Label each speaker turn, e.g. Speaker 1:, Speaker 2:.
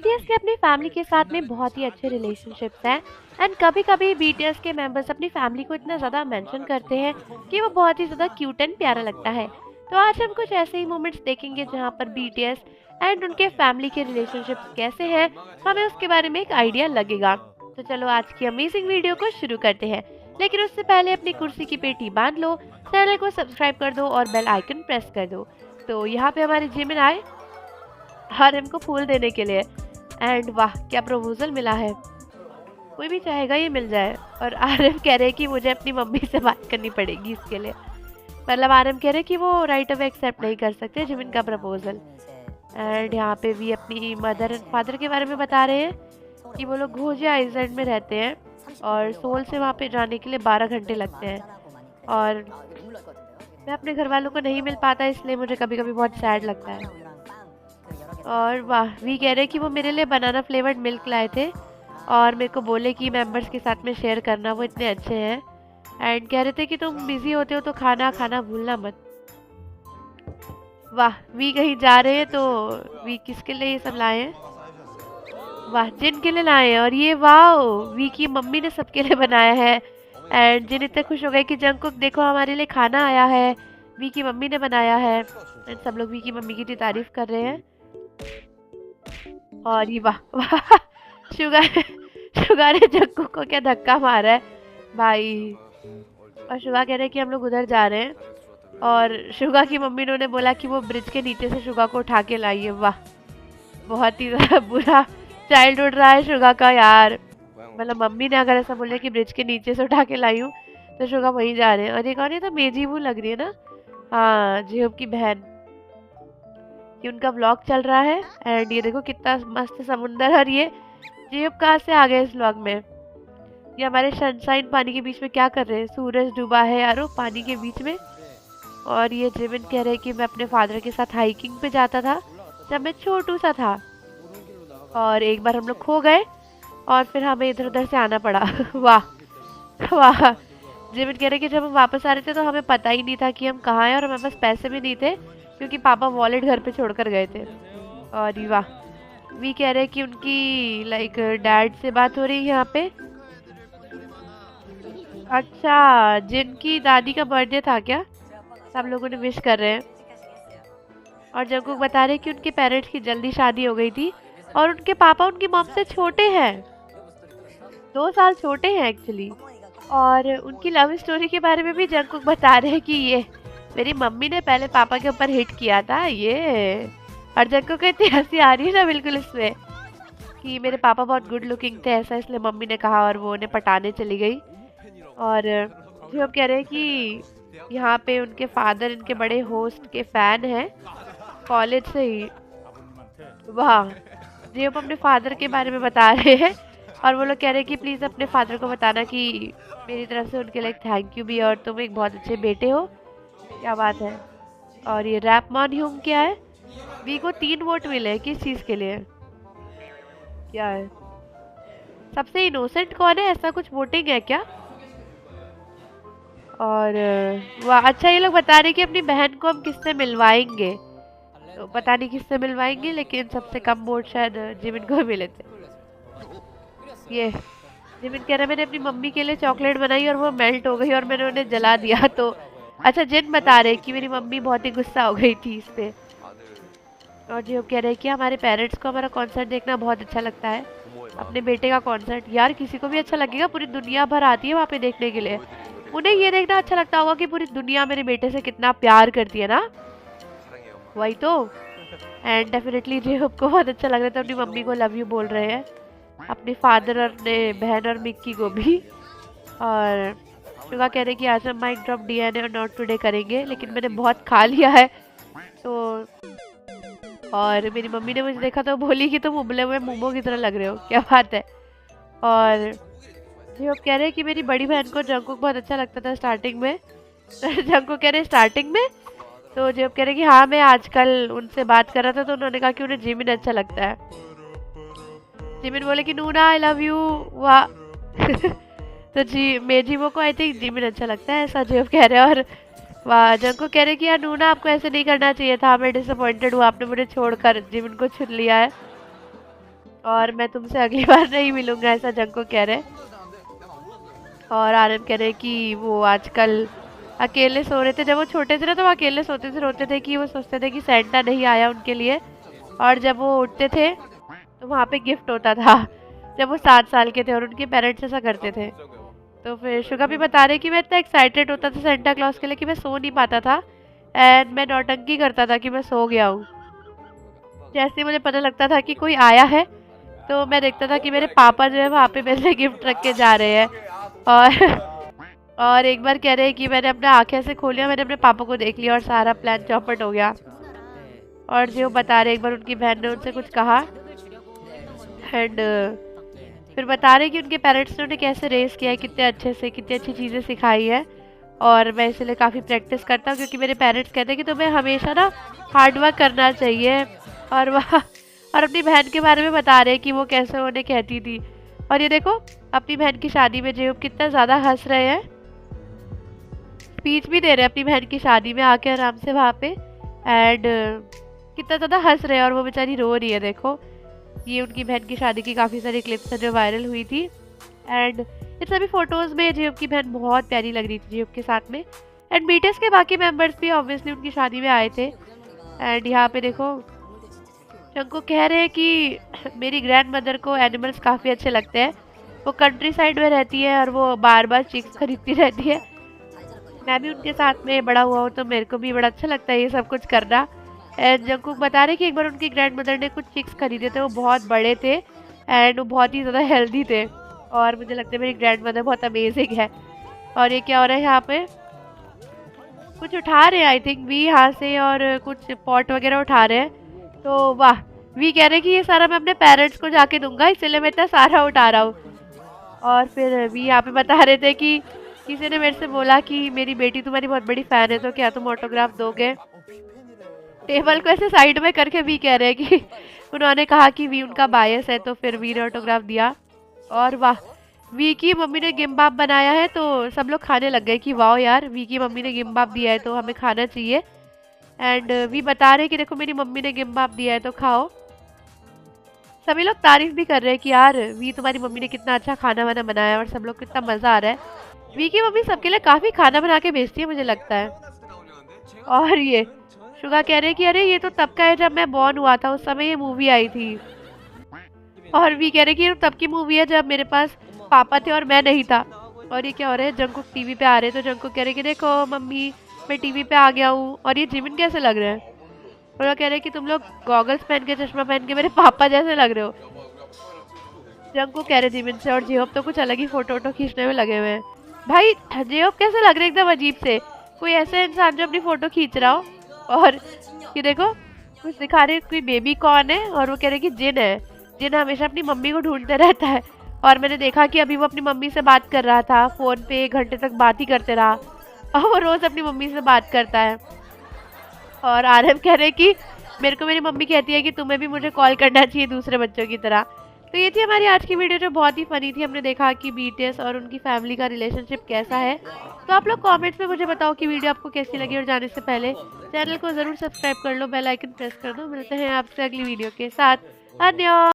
Speaker 1: BTS के अपनी family के साथ में बहुत ही अच्छे रिलेशनशिप्स हैं। एंड कभी कभी बीटीएस के मेंबर्स अपनी फैमिली को इतना ज़्यादा मेंशन करते हैं कि वो बहुत ही ज़्यादा क्यूट एंड प्यारा लगता है। तो आज हम कुछ ऐसे ही मोमेंट्स देखेंगे जहाँ पर बीटीएस एंड उनके फैमिली के रिलेशनशिप्स कैसे हैं, हमें उसके बारे में एक आइडिया लगेगा। तो चलो आज की अमेजिंग वीडियो को शुरू करते हैं, लेकिन उससे पहले अपनी कुर्सी की पेटी बांध लो, चैनल को सब्सक्राइब कर दो और बेल आइकन प्रेस कर दो। तो यहाँ पे हमारे जिमिन आए हारिम को फूल देने के लिए। एंड वाह क्या प्रपोजल मिला है, कोई भी चाहेगा ये मिल जाए। और आरिम कह रहे हैं कि मुझे अपनी मम्मी से बात करनी पड़ेगी इसके लिए। मतलब आरिम कह रहे हैं कि वो राइट अवे एक्सेप्ट नहीं कर सकते जिमिन का प्रपोजल। एंड यहाँ पे भी अपनी मदर एंड फादर के बारे में बता रहे हैं कि वो लोग घोजिया आइलैंड में रहते हैं और सोल से वहाँ पे जाने के लिए 12 घंटे लगते हैं। और मैं अपने घर वालों को नहीं मिल पाता, इसलिए मुझे कभी कभी बहुत सैड लगता है। और वाह वी कह रहे हैं कि वो मेरे लिए बनाना फ्लेवर्ड मिल्क लाए थे और मेरे को बोले कि मेंबर्स के साथ में शेयर करना, वो इतने अच्छे हैं। एंड कह रहे थे कि तुम बिजी होते हो तो खाना खाना भूलना मत। वाह वी कहीं जा रहे हैं तो वी किसके लिए ये सब लाए हैं? वाह जिन के लिए लाए हैं। और ये वाह वी की मम्मी ने सबके लिए बनाया है। एंड जिन इतने खुश हो गए कि जंगकुक देखो हमारे लिए खाना आया है, वी की मम्मी ने बनाया है। एंड सब लोग वी की मम्मी की तारीफ कर रहे हैं। और ये वाह वाह शुगर शुगर ने जंगकुक को क्या धक्का मारा है भाई। और शुगा कह रहे हैं कि हम लोग उधर जा रहे हैं और शुगा की मम्मी ने बोला कि वो ब्रिज के नीचे से शुगा को उठा के लाइए। वाह बहुत ही बुरा चाइल्ड उठ रहा है शुगा का यार। मतलब मम्मी ने अगर ऐसा बोला कि ब्रिज के नीचे से उठा के लाई हूँ तो शुगा वहीं जा रहे हैं। और ये कौन है? तो मेजीबू लग रही है ना, हाँ जियोब की बहन। कि उनका व्लॉग चल रहा है। एंड ये देखो कितना मस्त समुंदर। और ये जियोब कहाँ से आ गए इस व्लॉग में? ये हमारे सनशाइन पानी के बीच में क्या कर रहे हैं? सूरज डूबा है यारो पानी के बीच में। और ये जिमिन कह रहे हैं कि मैं अपने फादर के साथ हाइकिंग पे जाता था जब मैं छोटू सा था और एक बार हम लोग खो गए और फिर हमें इधर उधर से आना पड़ा। वाह वाह जिमिन कह रहे कि जब हम वापस आ रहे थे तो हमें पता ही नहीं था कि हम कहाँ हैं और हमारे पास पैसे भी नहीं थे क्योंकि पापा वॉलेट घर पे छोड़कर गए थे। और वाह वी कह रहे कि उनकी लाइक डैड से बात हो रही है यहाँ पे। अच्छा जिनकी दादी का बर्थडे था क्या? सब लोगों ने विश कर रहे हैं। और जंगकुक बता रहे कि उनके पेरेंट्स की जल्दी शादी हो गई थी और उनके पापा उनकी मॉम से छोटे हैं, 2 साल छोटे हैं एक्चुअली। और उनकी लव स्टोरी के बारे में भी जंगकुक बता रहे हैं कि ये मेरी मम्मी ने पहले पापा के ऊपर हिट किया था ये। और जंगकुक को इतनी हंसी आ रही है ना बिल्कुल इसमें कि मेरे पापा बहुत गुड लुकिंग थे ऐसा इसलिए मम्मी ने कहा और वो उन्हें पटाने चली गई। और जो अब कह रहे हैं कि यहाँ पे उनके फादर इनके बड़े होस्ट के फैन हैं कॉलेज से ही। वाह जी अब अपने फादर के बारे में बता रहे हैं और वो लोग कह रहे हैं कि प्लीज़ अपने फादर को बताना कि मेरी तरफ से उनके लिए थैंक यू भी और तुम एक बहुत अच्छे बेटे हो। क्या बात है। और ये रैप मॉन ह्यूम क्या है? वी को 3 वोट मिले, किस चीज़ के लिए? क्या है? सबसे इनोसेंट कौन है? ऐसा कुछ वोटिंग है क्या? और वाह अच्छा ये लोग बता रहे कि अपनी बहन को हम किससे मिलवाएंगे, तो पता नहीं किससे मिलवाएंगे लेकिन सबसे कम वोट शायद जिमिन को मिले थे। ये जिमिन कह रहा है मैंने अपनी मम्मी के लिए चॉकलेट बनाई और वो मेल्ट हो गई और मैंने उन्हें जला दिया। तो अच्छा जिन बता रहे कि मेरी मम्मी बहुत ही गुस्सा हो गई थी इस पे। और जो कह रहे हैं कि हमारे पेरेंट्स को हमारा कॉन्सर्ट देखना बहुत अच्छा लगता है, अपने बेटे का कॉन्सर्ट। यार किसी को भी अच्छा लगेगा, पूरी दुनिया भर आती है वहाँ पे देखने के लिए। उन्हें ये देखना अच्छा लगता होगा कि पूरी दुनिया मेरे बेटे से कितना प्यार करती है ना, वही तो। एंड डेफिनेटली जेहब को बहुत अच्छा लग रहा था, अपनी मम्मी को लव यू बोल रहे हैं, अपने फादर और अपने बहन और मिक्की को भी। और शुगा कह रहे कि आज हम माइक ड्रॉप डीएनए और नॉट टुडे करेंगे लेकिन मैंने बहुत खा लिया है तो। और मेरी मम्मी ने मुझे देखा तो बोली कि तुम उबले हुए मोमो की तरह लग रहे हो। क्या बात है। और जो कह रहे हैं कि मेरी बड़ी बहन को जंगकुक बहुत अच्छा लगता था स्टार्टिंग में। जंगकुक कह रहे स्टार्टिंग में, तो जब कह रहे कि हाँ मैं आजकल उनसे बात कर रहा था तो उन्होंने कहा कि उन्हें जिमिन अच्छा लगता है। जिमिन बोले कि नूना आई लव यू। वाह तो जी मेजीबो को आई थिंक जिमिन अच्छा लगता है ऐसा जो कह रहे हैं। और वाह जंगकुक कह रहे कि यार नूना आपको ऐसे नहीं करना चाहिए था, मैं डिसअपॉइंटेड हूँ, आपने मुझे छोड़कर जिमिन को चुन लिया है। और मैं तुमसे अगली बार नहीं मिलूंगा, ऐसा जंको कह रहे। और आरएम कह रहे कि वो आजकल अकेले सो रहे थे। जब वो छोटे थे ना तो वो अकेले सोते थे, रोते थे कि वो सोचते थे कि सेंटा नहीं आया उनके लिए। और जब वो उठते थे तो वहाँ पे गिफ्ट होता था जब वो 7 साल के थे, और उनके पेरेंट्स ऐसा करते थे। तो फिर शुगा भी बता रहे कि मैं इतना एक्साइटेड होता था सेंटा क्लॉज के लिए कि मैं सो नहीं पाता था, एंड मैं नौटंकी करता था कि मैं सो गया हूँ। जैसे ही मुझे पता लगता था कि कोई आया है तो मैं देखता था कि मेरे पापा जो है वहाँ पे मेरे लिए गिफ्ट रख के जा रहे हैं। और और एक बार कह रहे हैं कि मैंने अपना आंखें से खोलिया, मैंने अपने पापा को देख लिया और सारा प्लान चौपट हो गया। और जो बता रहे एक बार उनकी बहन ने उनसे कुछ कहा, एंड फिर बता रहे कि उनके पेरेंट्स ने उन्हें कैसे रेस किया है, कितने अच्छे से, कितनी अच्छी चीज़ें सिखाई है। और मैं इसलिए काफ़ी प्रैक्टिस करता हूँ क्योंकि मेरे पेरेंट्स कहते हैं कि तुम्हें हमेशा ना हार्ड वर्क करना चाहिए। और वह और अपनी बहन के बारे में बता रहे हैं कि वो कैसे उन्हें कहती थी। और ये देखो अपनी बहन की शादी में जेब कितना ज़्यादा हंस रहे हैं, स्पीच भी दे रहे हैं अपनी बहन की शादी में आके आराम से वहाँ पे। एंड कितना ज़्यादा हंस रहे हैं और वो बेचारी रो रही है। देखो ये उनकी बहन की शादी की काफ़ी सारी क्लिप्स हैं जो वायरल हुई थी। एंड इन सभी फोटोज़ में जेब की बहन बहुत प्यारी लग रही थी जेब के साथ में। एंड बीटीएस के बाकी मेंबर्स भी ऑब्वियसली उनकी शादी में आए थे। एंड यहाँ पे देखो जंको कह रहे हैं कि मेरी ग्रैंड मदर को एनिमल्स काफ़ी अच्छे लगते हैं, वो कंट्री साइड में रहती है और वो बार बार चिक्स खरीदती रहती है। मैं भी उनके साथ में बड़ा हुआ हूँ तो मेरे को भी बड़ा अच्छा लगता है ये सब कुछ करना। एंड जंकुक बता रहे कि एक बार उनकी ग्रैंड मदर ने कुछ चिक्स खरीदे थे, वो बहुत बड़े थे एंड वो बहुत ही ज़्यादा हेल्दी थे। और मुझे लगता है मेरी ग्रैंड मदर बहुत अमेजिंग है। और ये क्या हो रहा है यहाँ पे, कुछ उठा रहे हैं आई थिंक वी यहाँ से, और कुछ पॉट वगैरह उठा रहे हैं। तो वाह, वी कह रहे हैं कि ये सारा मैं अपने पेरेंट्स को जाके दूंगा, इसलिए मैं इतना सारा उठा रहा हूँ। और फिर वी यहाँ पे बता रहे थे कि किसी ने मेरे से बोला कि मेरी बेटी तुम्हारी बहुत बड़ी फ़ैन है तो क्या तुम ऑटोग्राफ दोगे। टेबल को ऐसे साइड में करके वी कह रहे हैं कि उन्होंने कहा कि वी उनका बायस है, तो फिर वी ने ऑटोग्राफ दिया। और वाह, वी की मम्मी ने गिम्बाप बनाया है तो सब लोग खाने लग गए कि वाह यार वी की मम्मी ने गिम्बाप दिया है तो हमें खाना चाहिए। एंड वी बता रहे हैं कि देखो मेरी मम्मी ने गिम्बाप दिया है तो खाओ। सभी लोग तारीफ भी कर रहे हैं कि यार वी तुम्हारी मम्मी ने कितना अच्छा खाना वाना बनाया है, और सब लोग कितना मज़ा आ रहा है। वी की मम्मी सबके लिए काफ़ी खाना बना के भेजती है मुझे लगता है। और ये शुगा कह रहे हैं कि अरे ये तो तब का है जब मैं बॉर्न हुआ था, उस समय ये मूवी आई थी। और वी कह रहे हैं कि ये तब की मूवी है जब मेरे पास पापा थे और मैं नहीं था। और ये क्या हो रहा है, जंकुक टीवी पे आ रहे हैं तो जंकुक कह रहे हैं कि देखो मम्मी मैं टीवी पे आ गया हूँ। और ये जिमिन कैसे लग रहे हैं, और वो कह रहे हैं कि तुम लोग गॉगल्स पहन के चश्मा पहन के मेरे पापा जैसे लग रहे हो। जंकुक कह रहे जिमिन से, और जेहोप तो कुछ अलग ही फोटो वोटो खींचने में लगे हुए हैं। भाई जेहोप कैसे लग रहे हैं एकदम अजीब से, कोई ऐसे इंसान जो अपनी फोटो खींच रहा हो। और ये देखो कुछ दिखा रहे कोई बेबी कौन है, और वो कह रहे कि जिन है, जिन हमेशा अपनी मम्मी को ढूंढते रहता है। और मैंने देखा कि अभी वो अपनी मम्मी से बात कर रहा था फ़ोन पे, 1 घंटे तक बात ही करते रहा, और वो रोज़ अपनी मम्मी से बात करता है। और आरएम कह रहे कि मेरे को मेरी मम्मी कहती है कि तुम्हें भी मुझे कॉल करना चाहिए दूसरे बच्चों की तरह। तो ये थी हमारी आज की वीडियो जो बहुत ही फनी थी। हमने देखा कि बीटीएस और उनकी फैमिली का रिलेशनशिप कैसा है। तो आप लोग कमेंट्स में मुझे बताओ कि वीडियो आपको कैसी लगी, और जाने से पहले चैनल को ज़रूर सब्सक्राइब कर लो, बेल आइकन प्रेस कर दो। मिलते हैं आपसे अगली वीडियो के साथ। धन्यवाद।